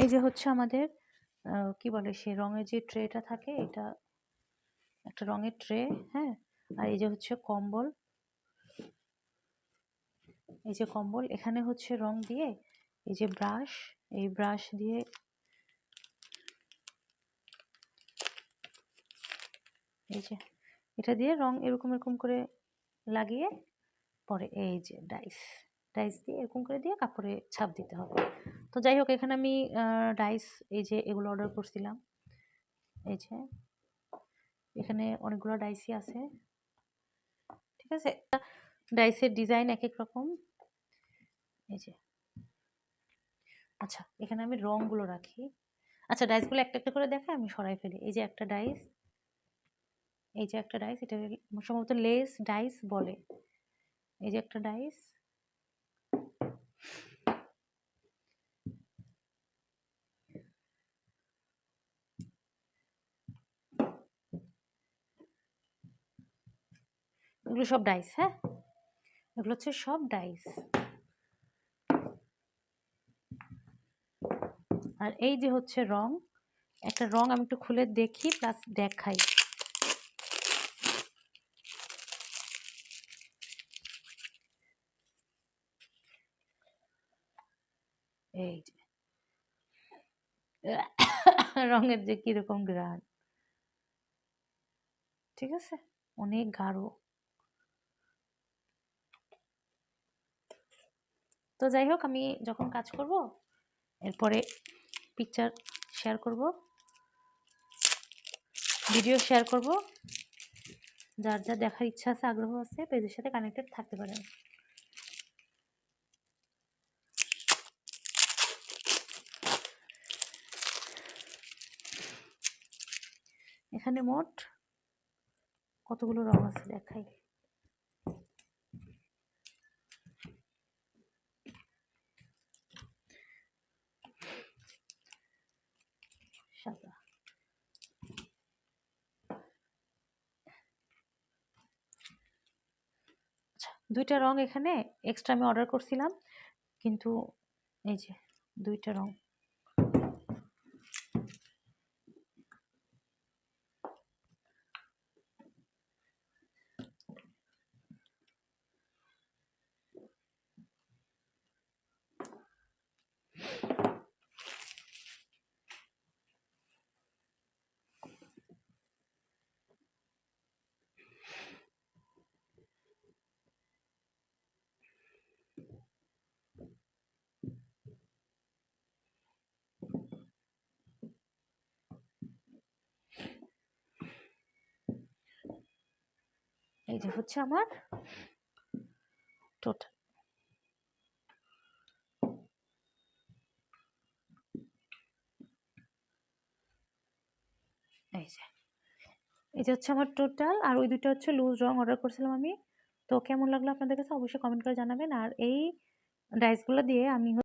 এই যে হচ্ছে আমাদের কি বলে সে রঙের যে ট্রেটা থাকে, এটা একটা রঙের ট্রে। হ্যাঁ, আর এই যে হচ্ছে কম্বল, এই যে কম্বল, এখানে হচ্ছে রং দিয়ে এই যে ব্রাশ, এই ব্রাশ দিয়ে এই যে এটা দিয়ে রং এরকম এরকম করে লাগিয়ে পরে এই যে ডাইস, ডাইস দিয়ে এরকম করে দিয়ে কাপড়ে ছাপ দিতে হবে। তো যাই হোক, এখানে আমি ডাইস এই যে এগুলো অর্ডার করছিলাম। এই যে এখানে অনেকগুলো ডাইসই আছে, ঠিক আছে। ডাইসের ডিজাইন এক এক রকম। এই যে আচ্ছা, এখানে আমি রংগুলো রাখি। আচ্ছা, ডাইসগুলো একটা একটা করে দেখে আমি সরাই ফেলি। এই যে একটা ডাইস, এই যে একটা ডাইস, এটা সম্ভবত লেস ডাইস বলে। এই যে একটা ডাইস, এগুলো সব ডাইস। হ্যাঁ, এগুলো হচ্ছে সব ডাইস। আর এই যে হচ্ছে রং, একটা রং আমি একটু খুলে দেখি প্লাস দেখাই। এই যে রঙের যে কিরকম গ্রান, ঠিক আছে, অনেক গাঢ়। তো যাই হোক, আমি যখন কাজ করব এরপরে পিকচার শেয়ার করব, ভিডিও শেয়ার করব। যার যা দেখার ইচ্ছা আছে, আগ্রহ আছে, পেজের সাথে কানেক্টেড থাকতে পারেন। এখানে মোট কতগুলো রং আছে দেখাই। সাদা, আচ্ছা, দুইটা রং এখানে এক্সট্রা আমি অর্ডার করছিলাম, কিন্তু এই যে দুইটা রং। এই যে হচ্ছে আমার টোটাল। এই যে এই যে হচ্ছে আমার টোটাল, আর ওই দুটো হচ্ছে লুজ রং অর্ডার করছিলাম আমি। তো কেমন লাগলো আপনাদের কাছে অবশ্যই কমেন্ট করে জানাবেন। আর এই ডাইসগুলো দিয়ে আমি